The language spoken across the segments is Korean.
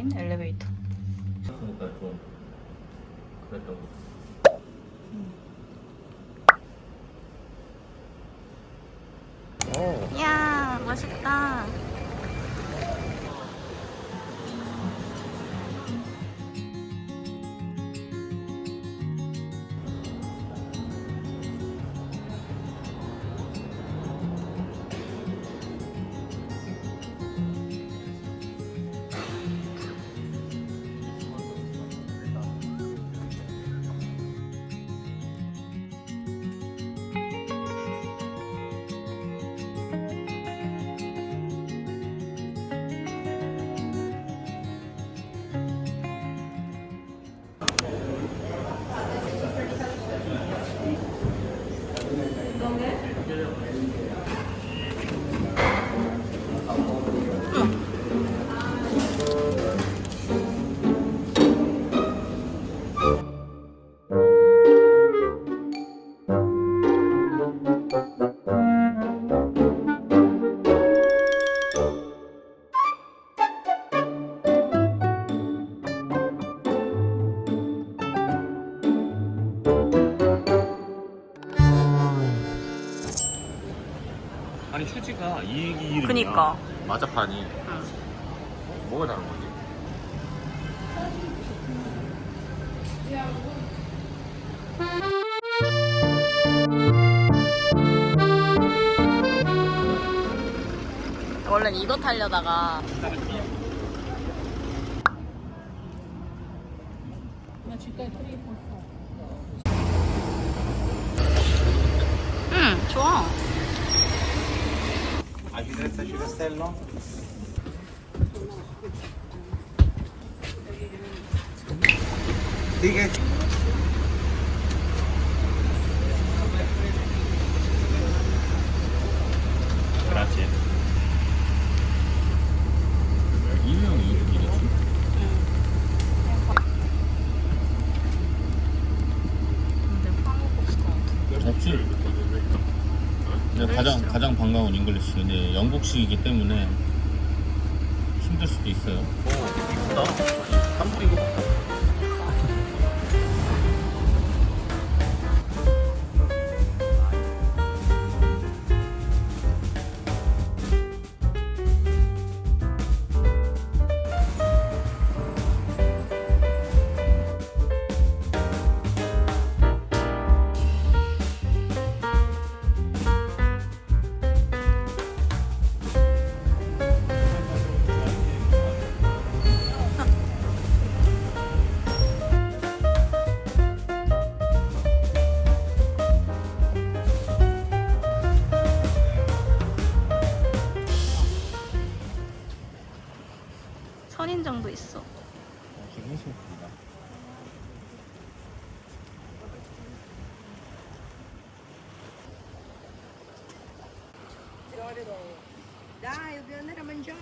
생긴 엘리베이터. 그러니까 좀 그랬던 거. 이야, 멋있다. 아니 휴지가 이 이름이야. 그니까. 마자판이. 응. 뭐가 다른 거지? 원래 이거 타려다가 응, 좋아. 아시드레스 시베스텔로? 이게 그렇지. 이명이 이름이겠지? 근데 한국 없을 것 같아. 없지. 근데 가장 반가운 잉글리시. 근데 영국식이기 때문에 힘들 수도 있어요. 오, 이쁘다. 한국인 것 같다. 선인장도 있어. 지금 해수입니다. Dai, dobbiamo andare a mangiare.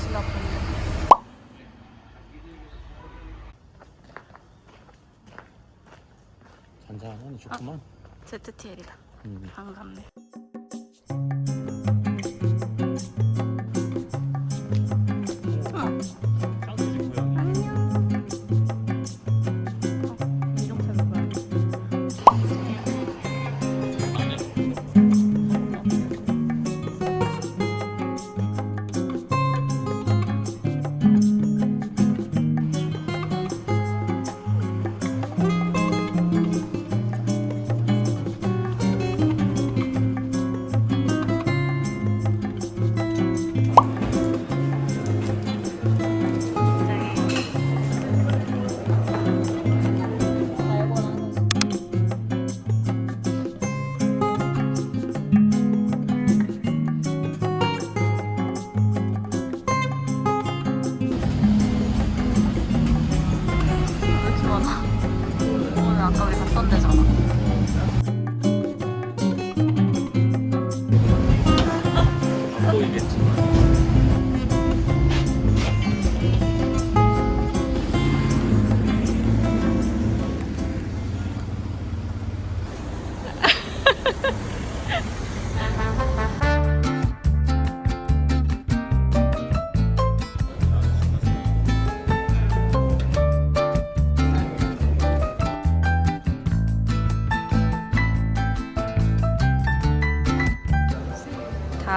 진짜 아픈데. 잔잔하니 좋구만. ZTL이다. 반갑네. 짱구지 고양이. 안녕. 이름 별로 뭐야? 아까 우리 갔던 데잖아.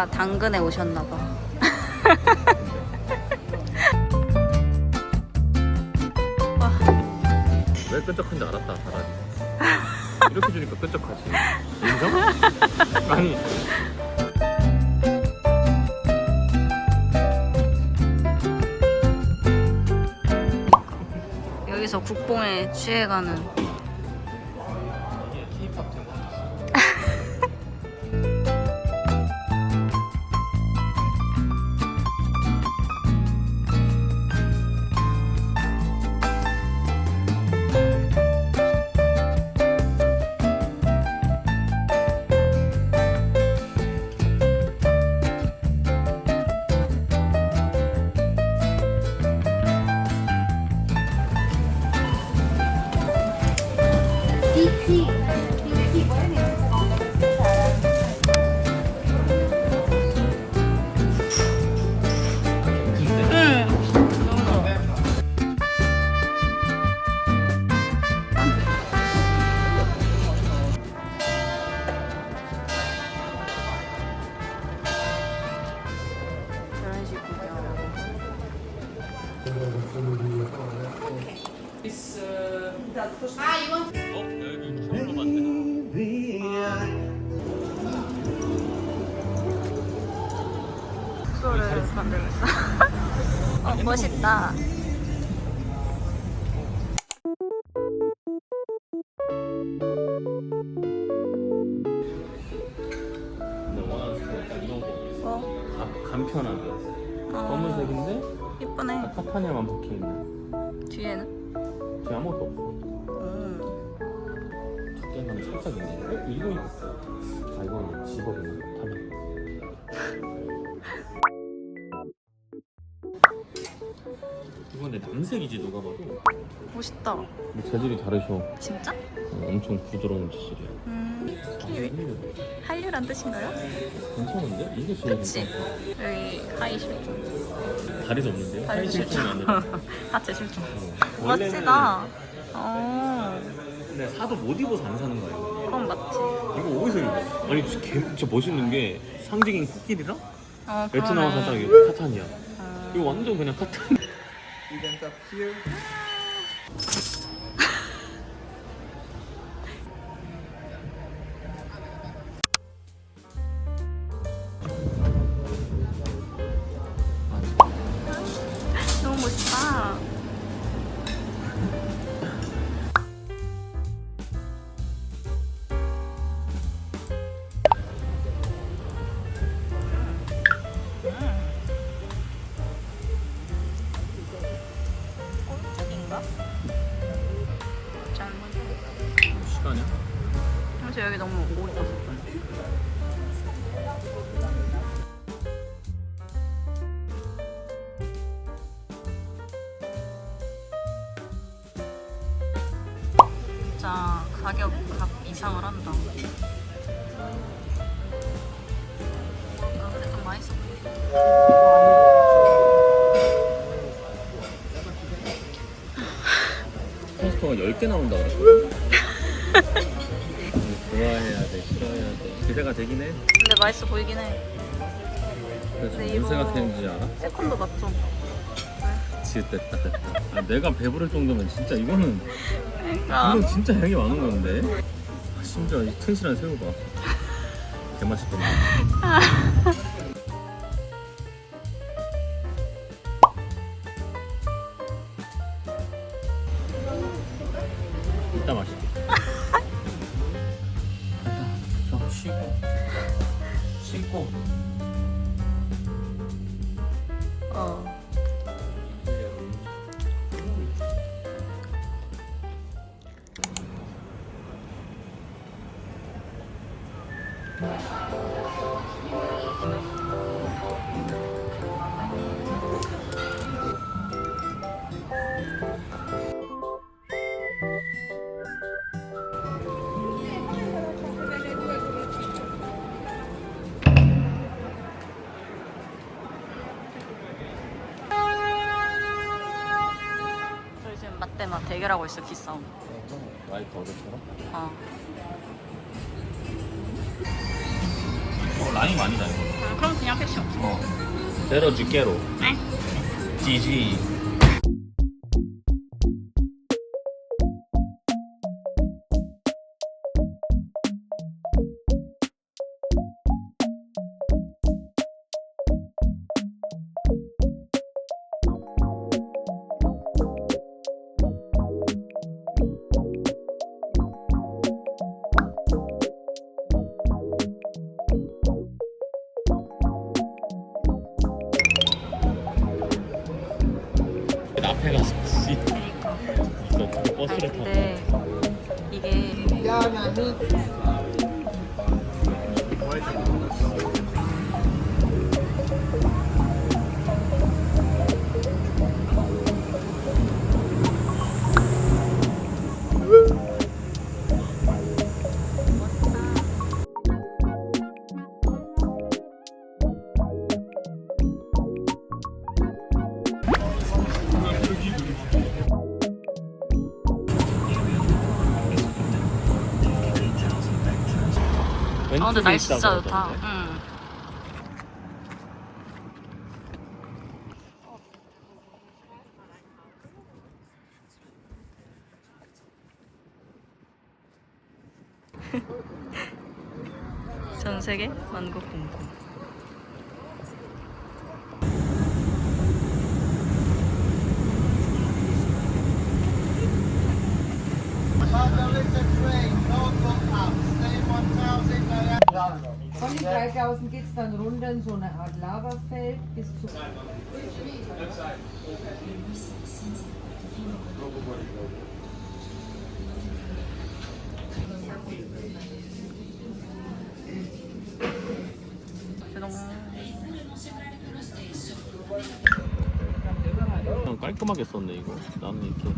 아까 당근에 오셨나봐. 왜 끈적한지 알았다, 다라니. 이렇게 주니까 끈적하지. 인정? 아니. 여기서 국뽕에 취해가는. 이게 K-pop tempo. 여기 처음 봤네. 숙소를 만들고 있어. 멋있다. 근데 원하는 스타일 딱 이런 거. 간편하게. 어, 검은색인데 이쁘네. 카타니아만 박혀있네. 뒤에는? 뒤에 아무것도 없어. 두께감이 살짝 있네. 이거 입었어. 아, 이건 집업이네. 타면. 이건 내 남색이지, 누가 봐도. 멋있다. 근데 재질이 다르셔. 진짜? 엄청 부드러운 재질이야. 한류란 뜻인가요? 괜찮은데? 이게 제일 그치? 괜찮다. 여기 하이 실종. 다리도 없는데요? 다리 하이 실종이 실종. 아니라. 하체 실종. 원래는- 멋지다. 어, 근데 사도 못 입어서 안 사는 거야, 이거. 그건 맞지. 이거 어디서 입어? 아니 진짜 멋있는 게 상징인 코끼리랑 어, 베트남 그러네. 사장 이거 카타니아. 어. 이거 완전 그냥 카타니아. 너무 멋있다. 꼴짝인가? 짠. 시간이야? 그래서 여기 너무 오래 갔었잖아. 진짜 가격 값 이상을 한다. 근데 좀 맛있어 보여. 콘스토가 10개 나온다 그랬거든. 좋아해야 돼, 싫어해야 돼. 기대가 되긴 해. 근데 맛있어 보이긴 해. 그래서 근데 뭔 이거- 생각했는지 알아? 세컨도 맞죠? 지읒됐다. 아, 내가 배부를 정도면 진짜 이거는 그러니까 이건 진짜 양이 많은 건데. 아, 심지어 이 튼실한 새우 봐. 개맛있거든. 이따 맛있게. 좀 쉬고. 어. 저희 지금 맞대나 대결하고 있어, 기싸움. 라이트 어제처럼? 어. 라임 아니다 이거. 그럼 그냥 패션. 때려줄게로. 네. 지지. 앞에 가서 씨. 이거 어떻게 버스를 타고. 근데 이게 근데 날씨 진짜 좋다. 응. 전 세계 만국 공고. Von den 3000 geht es dann runter in so eine Art Lavafeld bis zu. 그냥 깔끔하게 썼네 이거. 나는 이렇게.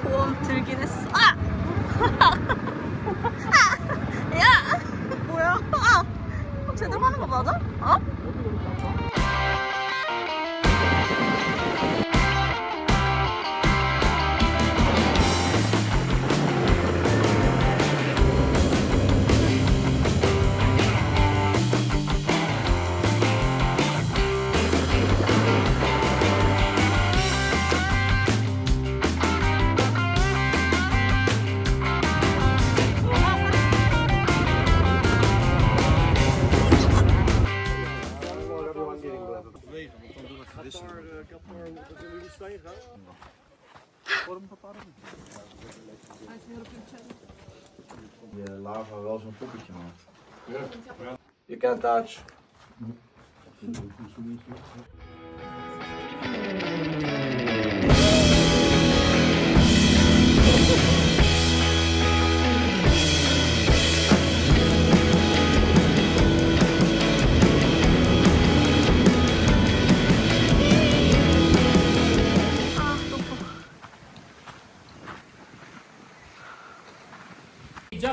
보험 들긴 했어. 야! 뭐야? 제대로 하는 거 맞아? Je lava wel zo'n poppetje maakt. Ja. Je kent Dutch.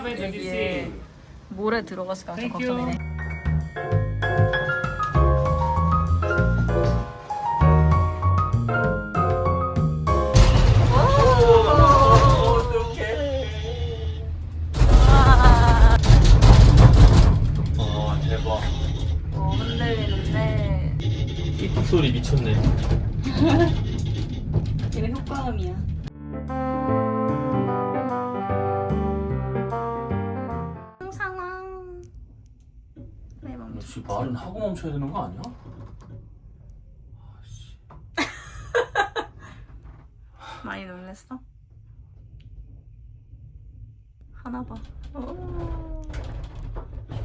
여기에 모래 들어갔을까 좀 걱정이네. 대박. 흔들리는데 삐걱 소리 미쳤네. 되게 효과음이야. 상황. 왜 멈춰? 역시 말은 하고 멈춰야 되는 거 아니야? 아씨. 많이 놀랬어? 하나 봐.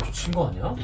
미친 거 아니야?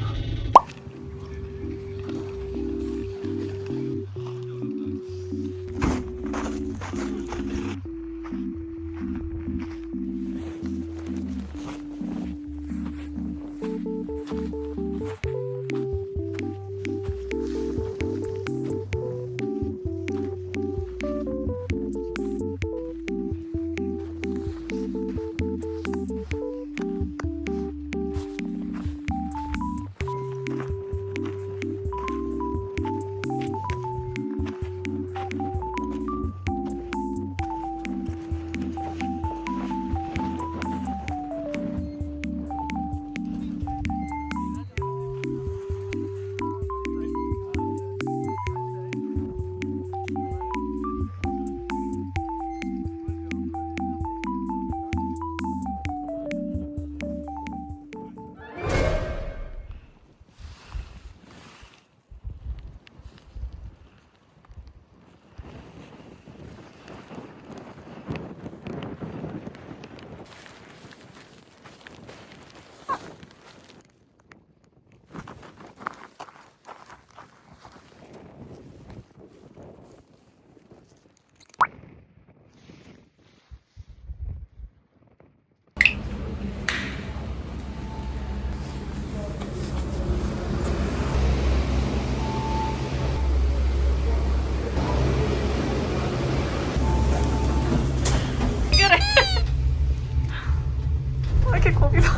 갑자기 고비 봐.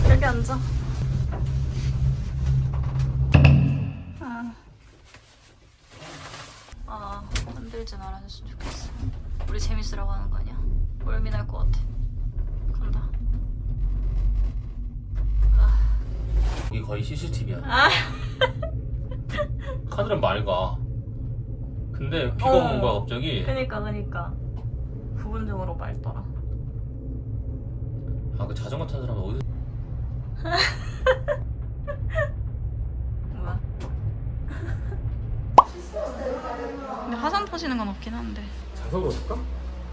여기 앉아. 흔들지 말아줬으면 좋겠어. 우리 재밌으라고 하는 거 아니야? 멀미 날 것 같아. 간다. 여기 거의 CCTV야. 아. 카드는 맑아. 근데 비가 오는 거야 갑자기. 그니까. 부분적으로 맑더라. 아 그 자전거 타는 사람 어디서? 뭐야? 근데 화산 터지는 건 없긴 한데. 자석으로 줄까?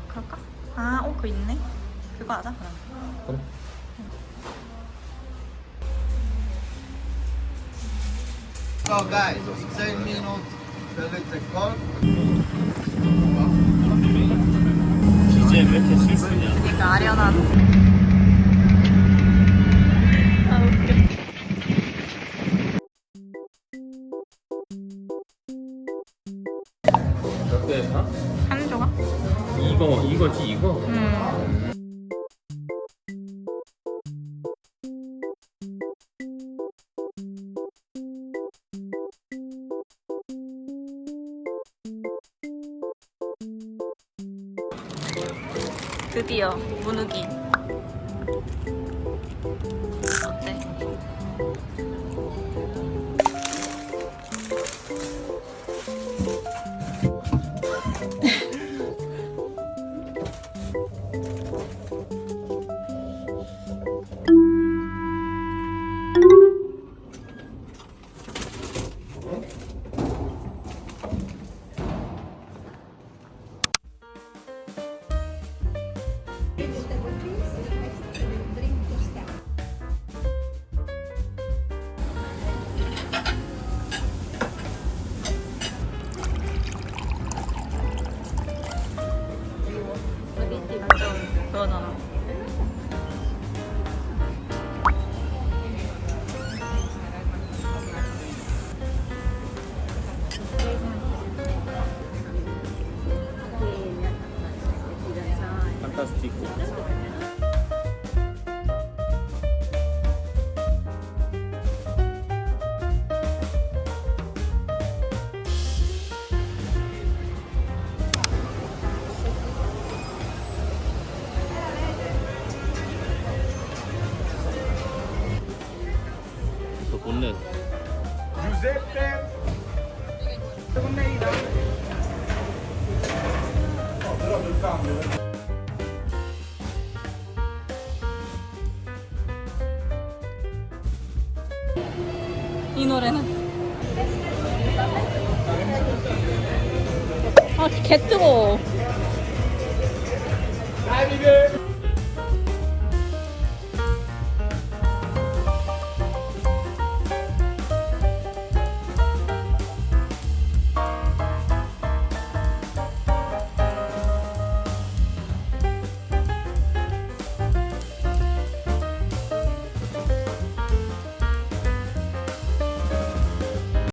그럴까? 아, 그거 있네. 그거 하자 그럼. 그래. So guys, 10 minutes electric car. 이제 왜 이렇게 슬프냐? 그러니까 아련한. 아 웃겨. 몇 개 사? 한 조각? 이거지 이거? 드디어 문욱이. 어때? 완전 그거잖아. 판타스티코. 본넷. 이 노래는. 아, 개 뜨거워.